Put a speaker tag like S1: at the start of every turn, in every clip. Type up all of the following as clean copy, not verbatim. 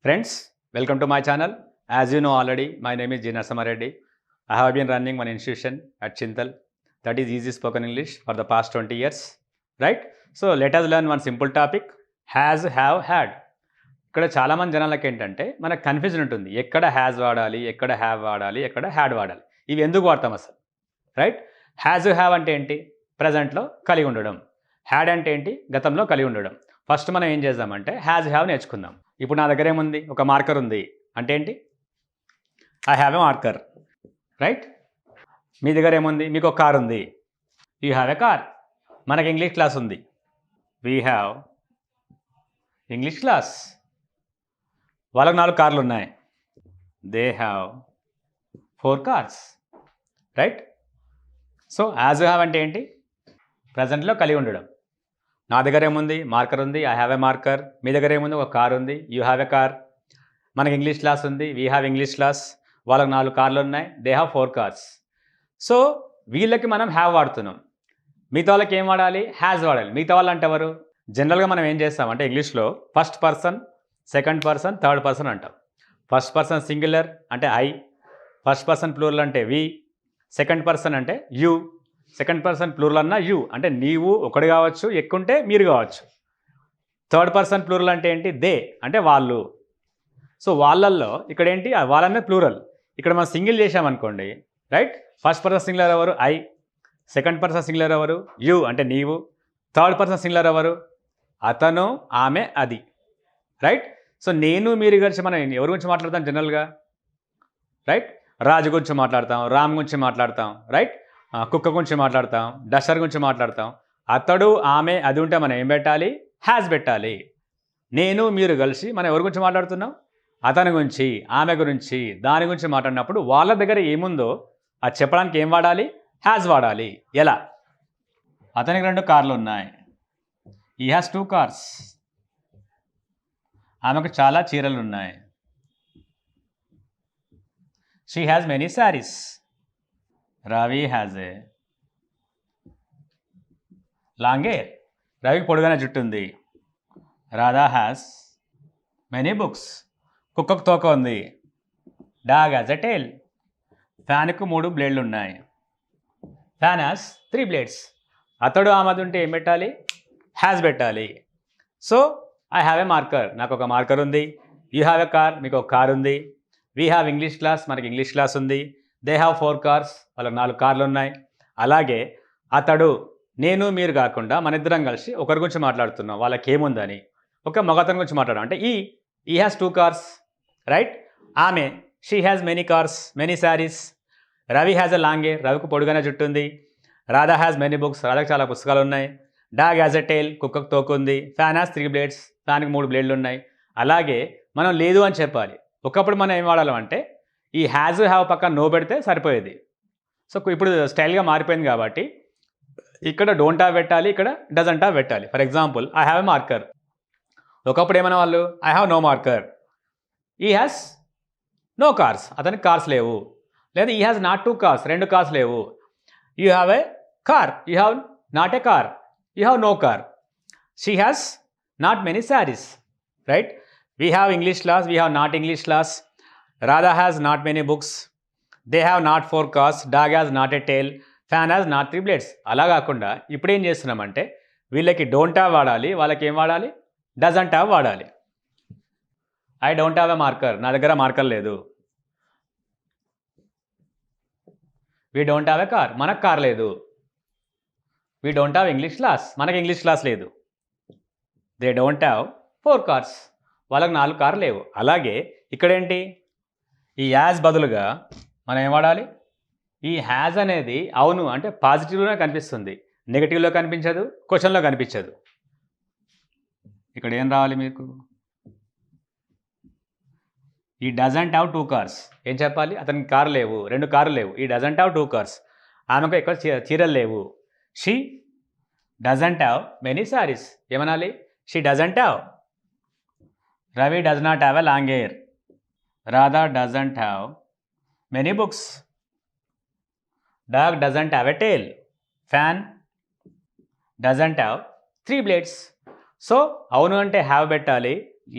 S1: Friends, welcome to my channel. As you know already, my name is G. Reddy. I have been running one institution at Chintal, that is Easy Spoken English, for the past 20 years. Right? So let us learn one simple topic, has, have, had. ఇక్కడ చాలామంది జనాలకి ఏంటంటే మనకు confusion ఉంటుంది, ఎక్కడ has వాడాలి, ఎక్కడ have వాడాలి, ఎక్కడ హ్యాడ్ వాడాలి, ఇవి ఎందుకు వాడతాం అసలు. రైట్? హ్యాజ్ హ్యావ్ అంటే ఏంటి? ప్రజెంట్లో కలిగి ఉండడం. హ్యాడ్ అంటే ఏంటి? గతంలో కలిగి ఉండడం. ఫస్ట్ మనం ఏం చేద్దామంటే హ్యాజ్ హ్యావ్ నేర్చుకుందాం. ఇప్పుడు నా దగ్గర ఏముంది? ఒక మార్కర్ ఉంది అంటే ఏంటి? I have a marker. Right? మీ దగ్గర ఏముంది? మీకు ఒక కార్ ఉంది, యూ హ్యావ్ ఎ కార్. మనకి ఇంగ్లీష్ క్లాస్ ఉంది, వీ హ్యావ్ ఇంగ్లీష్ క్లాస్. వాళ్ళకి 4 కార్లు ఉన్నాయి, they have 4 cars. Right? So as you have అంటే ఏంటి? ప్రజెంట్లో కలిగి ఉండడం. నా దగ్గర ఏముంది? మార్కర్ ఉంది, ఐ హ్యావ్ ఎ మార్కర్. మీ దగ్గర ఏముంది? ఒక కార్ ఉంది, యూ హ్యావ్ ఎ కార్. మనకి ఇంగ్లీష్ క్లాస్ ఉంది, వీ హ్యావ్ ఇంగ్లీష్ క్లాస్. వాళ్ళకి 4 కార్లు ఉన్నాయి, దే హ్యావ్ 4 కార్స్. సో వీళ్ళకి మనం హ్యావ్ వాడుతున్నాం, మిగతా వాళ్ళకి ఏం వాడాలి? హ్యాజ్ వాడాలి. మిగతా వాళ్ళు అంటే ఎవరు? జనరల్గా మనం ఏం చేస్తామంటే ఇంగ్లీష్లో first person, second person, third person అంటాం. ఫస్ట్ పర్సన్ సింగులర్ అంటే ఐ, ఫస్ట్ పర్సన్ ప్లూరల్ అంటే వి, సెకండ్ పర్సన్ అంటే యూ. సెకండ్ పర్సన్ ప్లూరల్ అన్నా యూ అంటే నీవు ఒకటి కావచ్చు, ఎక్కుంటే మీరు కావచ్చు. థర్డ్ పర్సన్ ప్లూరల్ అంటే ఏంటి? దే అంటే వాళ్ళు. సో వాళ్ళల్లో ఇక్కడ ఏంటి? వాళ్ళనే ప్లూరల్. ఇక్కడ మనం సింగిల్ చేసామనుకోండి, రైట్? ఫస్ట్ పర్సన్ సింగులర్ ఎవరు? ఐ. సెకండ్ పర్సన్ సింగులర్ ఎవరు? యూ అంటే నీవు. థర్డ్ పర్సన్ సింగులర్ ఎవరు? అతను, ఆమె, అది. రైట్? సో నేను మీరు గురించి మనం ఎవరి గురించి మాట్లాడతాం జనరల్గా? రైట్? రాజు గురించి మాట్లాడతాం, రామ్ గురించి మాట్లాడతాం, రైట్? కుక్క గురించి మాట్లాడతాం, డస్టర్ గురించి మాట్లాడతాం. అతడు, ఆమె, అది ఉంటే మనం ఏం పెట్టాలి? హ్యాజ్ పెట్టాలి. నేను మీరు కలిసి మనం ఎవరి గురించి మాట్లాడుతున్నాం? అతని గురించి, ఆమె గురించి, దాని గురించి మాట్లాడినప్పుడు వాళ్ళ దగ్గర ఏముందో అది చెప్పడానికి ఏం వాడాలి? హ్యాజ్ వాడాలి. ఎలా? అతనికి 2 కార్లు ఉన్నాయి, ఈ హ్యాస్ 2 కార్స్. ఆమెకు చాలా చీరలు ఉన్నాయి, she has many saris. Ravi has a long hair. రవికి పొడుగైన జుట్టు ఉంది. Radha has many books. కుక్కకు తోక ఉంది. డాగ్ హ్యాజ్ ఎ టేల్. ఫ్యాన్కు 3 బ్లేడ్లు ఉన్నాయి, ఫ్యాన్ హ్యాస్ 3 బ్లేడ్స్. అతడు, ఆమెది ఉంటే ఏం పెట్టాలి? హ్యాజ్ పెట్టాలి. So I have a marker, నాకు ఒక మార్కర్ ఉంది. యూ హ్యావ్ ఎ కార్, మీకు ఒక కార్ ఉంది. వీ హ్యావ్ ఇంగ్లీష్ క్లాస్, మనకి ఇంగ్లీష్ క్లాస్ ఉంది. దే హ్యావ్ 4 కార్స్, వాళ్ళకి 4 కార్లు ఉన్నాయి. అలాగే అతడు, నేను మీరు కాకుండా మన ఇద్దరం కలిసి ఒకరి గురించి మాట్లాడుతున్నాం, వాళ్ళకి ఏముందని. ఒక మగతని గురించి మాట్లాడడం అంటే ఈ హ్యాస్ 2 కార్స్. రైట్? ఆమె, she has many cars, many saris. Ravi has a long hair, రవికి పొడుగైన జుట్టు ఉంది. రాధా హ్యాస్ మెనీ బుక్స్, రాధాకి చాలా పుస్తకాలు ఉన్నాయి. డాగ్ హ్యాజ్ ఎ టేల్, కుక్కకు తోక ఉంది. ఫ్యాన్ హ్యాస్ 3 బ్లేడ్స్, ఫ్యాన్కి 3 బ్లేడ్లు ఉన్నాయి. అలాగే మనం లేదు అని చెప్పాలి. ఒకప్పుడు మనం ఏం వాడాలంటే ఈ హ్యాజ్ హ్యావ్ పక్కన నో పెడితే సరిపోయేది. సో ఇప్పుడు స్టైల్గా మారిపోయింది కాబట్టి ఇక్కడ డోంట్ హ్యావ్ పెట్టాలి, ఇక్కడ డజంట్ హ్యావ్ పెట్టాలి. For example, I have a marker. ఒకప్పుడు ఏమన్నా వాళ్ళు? I have no marker. He has no cars, అతనికి కార్స్ లేవు. లేదా he has not 2 cars, 2 cars లేవు. You have a car, you have not a car, you have no car. She has not many saris. Right? We have English class, we have not English class. Radha has not many books, they have not 4 cars, dog has not a tail, fan has not 3 blades. అలా కాకుండా ఇప్పుడు ఏం చేస్తున్నామంటే వీళ్ళకి don't have వాడాలి, వాళ్ళకి ఏం వాడాలి? డజంట్ హ్యావ్ వాడాలి. I don't have a marker, నా దగ్గర మార్కర్ లేదు. We don't have a car, మనకు కార్ లేదు. We don't have English class, మనకి ఇంగ్లీష్ క్లాస్ లేదు. దే డోంట్ హ్యావ్ 4 కార్స్, వాళ్ళకి 4 కార్లు లేవు. అలాగే ఇక్కడేంటి? ఈ యాజ్ బదులుగా మనం ఏం వాడాలి? ఈ హ్యాజ్ అనేది అవును అంటే పాజిటివ్లోనే కనిపిస్తుంది, నెగిటివ్లో కనిపించదు, క్వశ్చన్లో కనిపించదు. ఇక్కడ ఏం రావాలి మీకు? ఈ డజంట్ హ్యావ్ 2 కార్స్. ఏం చెప్పాలి? అతనికి కారు లేవు, 2 కార్లు లేవు. ఈ డజంట్ హ్యావ్ 2 కార్స్. ఆమెకు ఎక్కువ చీరలు లేవు. She doesn't have many saris. ఏమనాలి? She doesn't have. Ravi does not have a long hair. Radha doesn't have many books. Dog doesn't have a tail. Fan doesn't have 3 blades. So అవును అంటే have పెట్టాలి,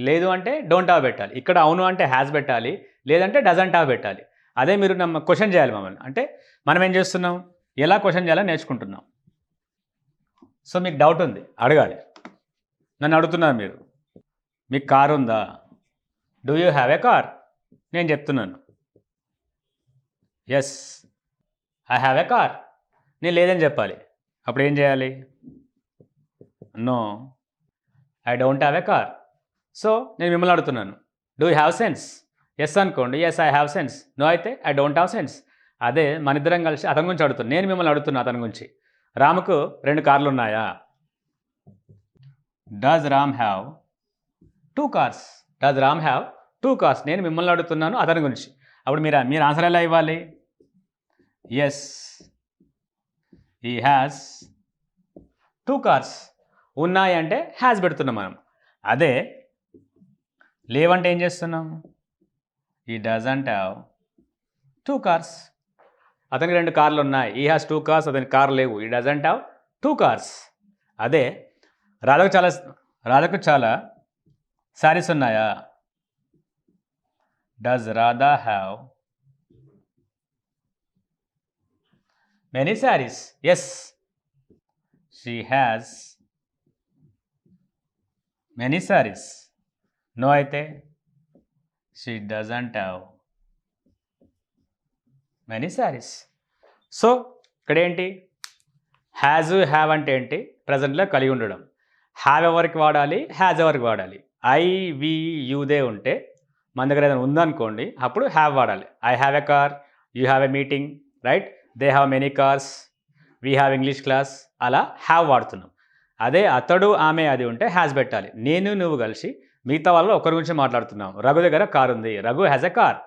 S1: లేదు అంటే డోంట్ హ్యావ్ పెట్టాలి. ఇక్కడ అవును అంటే హ్యాస్ పెట్టాలి, లేదంటే డజంట్ హ్యావ్ పెట్టాలి. అదే మీరు క్వశ్చన్ చేయాలి మమ్మల్ని. అంటే మనం ఏం చేస్తున్నాం, ఎలా క్వశ్చన్ చేయాలని నేర్చుకుంటున్నాం. సో మీకు డౌట్ ఉంది, అడగాలి. నన్ను అడుగుతున్నారు మీరు, మీకు కార్ ఉందా? Do you have a car? నేను చెప్తున్నాను yes I have a car. నేను లేదని చెప్పాలి. అప్పుడు ఏం చేయాలి? No I don't have a car. So నేను మిమ్మల్ని అడుగుతున్నాను, do you have sense? Yes అనుకోండి, yes I have sense. No అయితే ఐ డోంట్ హ్యావ్ సెన్స్. అదే మన ఇద్దరం కలిసి అతని గురించి అడుగుతున్నాను. నేను మిమ్మల్ని అడుగుతున్నా అతని గురించి. రాముకు 2 కార్లు ఉన్నాయా? Does Ram have 2 cars? Does Ram have 2 cars? నేను మిమ్మల్ని అడుగుతున్నాను అతని గురించి. అప్పుడు మీరు ఆన్సర్ ఎలా ఇవ్వాలి? Yes he has 2 cars. ఉన్నాయి అంటే హ్యాస్ పెడుతున్నాం మనం. అదే లేవంటే ఏం చేస్తున్నాం? ఈ డజంట్ హ్యావ్ 2 కార్స్. అతనికి 2 కార్లు ఉన్నాయి. ఈ హ్యాస్ 2 కార్స్. అతనికి కార్ లేవు. ఈ డజంట్ హ్యావ్ 2 కార్స్. అదే రాధకు చాలా శారీస్ ఉన్నాయా? Does Radha have many saris? Yes she has many saris. No అయితే she doesn't have many saris. So ఇక్కడ ఏంటి, హ్యాజ్ హ్యావ్ అంటే ఏంటి? ప్రజెంట్లో కలిగి ఉండడం. హ్యావ్ ఎవరికి వాడాలి, హ్యాజ్ ఎవరికి వాడాలి? ఐ వి యూదే ఉంటే మన దగ్గర ఏదైనా ఉందనుకోండి, అప్పుడు హ్యావ్ వాడాలి. I have a car, you have a meeting, right? They have many cars, we have English class. అలా హ్యావ్ వాడుతున్నాం. అదే అతడు ఆమె అది ఉంటే హ్యాజ్ పెట్టాలి. నేను నువ్వు కలిసి మిగతా వాళ్ళు ఒకరి గురించి మాట్లాడుతున్నాం. రఘు దగ్గర కార్ ఉంది, Raghu has a car.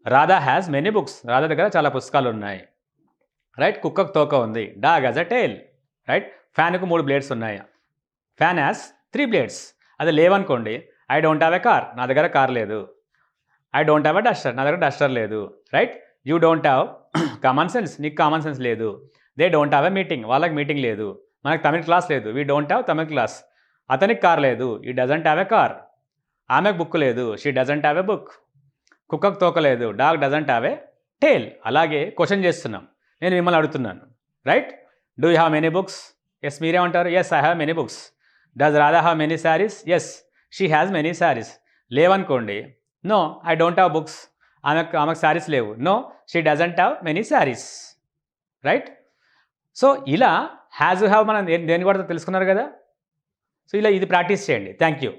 S1: Radha has many books, Radha దగ్గర చాలా పుస్తకాలు ఉన్నాయి, రైట్? కుక్కకు తోక ఉంది, dog has a tail, right? ఫ్యాన్కు 3 బ్లేడ్స్ ఉన్నాయి, ఫ్యాన్ హ్యాస్ 3 బ్లేడ్స్. అది లేవనుకోండి, I don't have a car, నా దగ్గర కార్ లేదు. I don't have a duster, నా దగ్గర డస్టర్ లేదు, right? You don't have common sense, నీకు కామన్ సెన్స్ లేదు. They don't have a meeting, వాళ్ళకి మీటింగ్ లేదు. మనకు తమిళ క్లాస్ లేదు, we don't have Tamil class. అతనికి కార్ లేదు, he doesn't have a car. ఆమెకు బుక్ లేదు, she doesn't have a book. కుక్కకు తోక లేదు, dog doesn't have a tail. అలాగే క్వశ్చన్ చేస్తున్నాం. నేను మిమ్మల్ని అడుగుతున్నాను, right? Do you have many books? Yes. మీరేమంటారు? Yes I have many books. Does Radha have many saris? Yes she has many saris. లేవనుకోండి, no I don't have books, ఆమెకు శారీస్ లేవు. No she doesn't have many saris, right? So ఇలా has have మనం దేని కూడా తెలుసుకున్నారు కదా. సో ఇలా ఇది ప్రాక్టీస్ చేయండి. Thank you.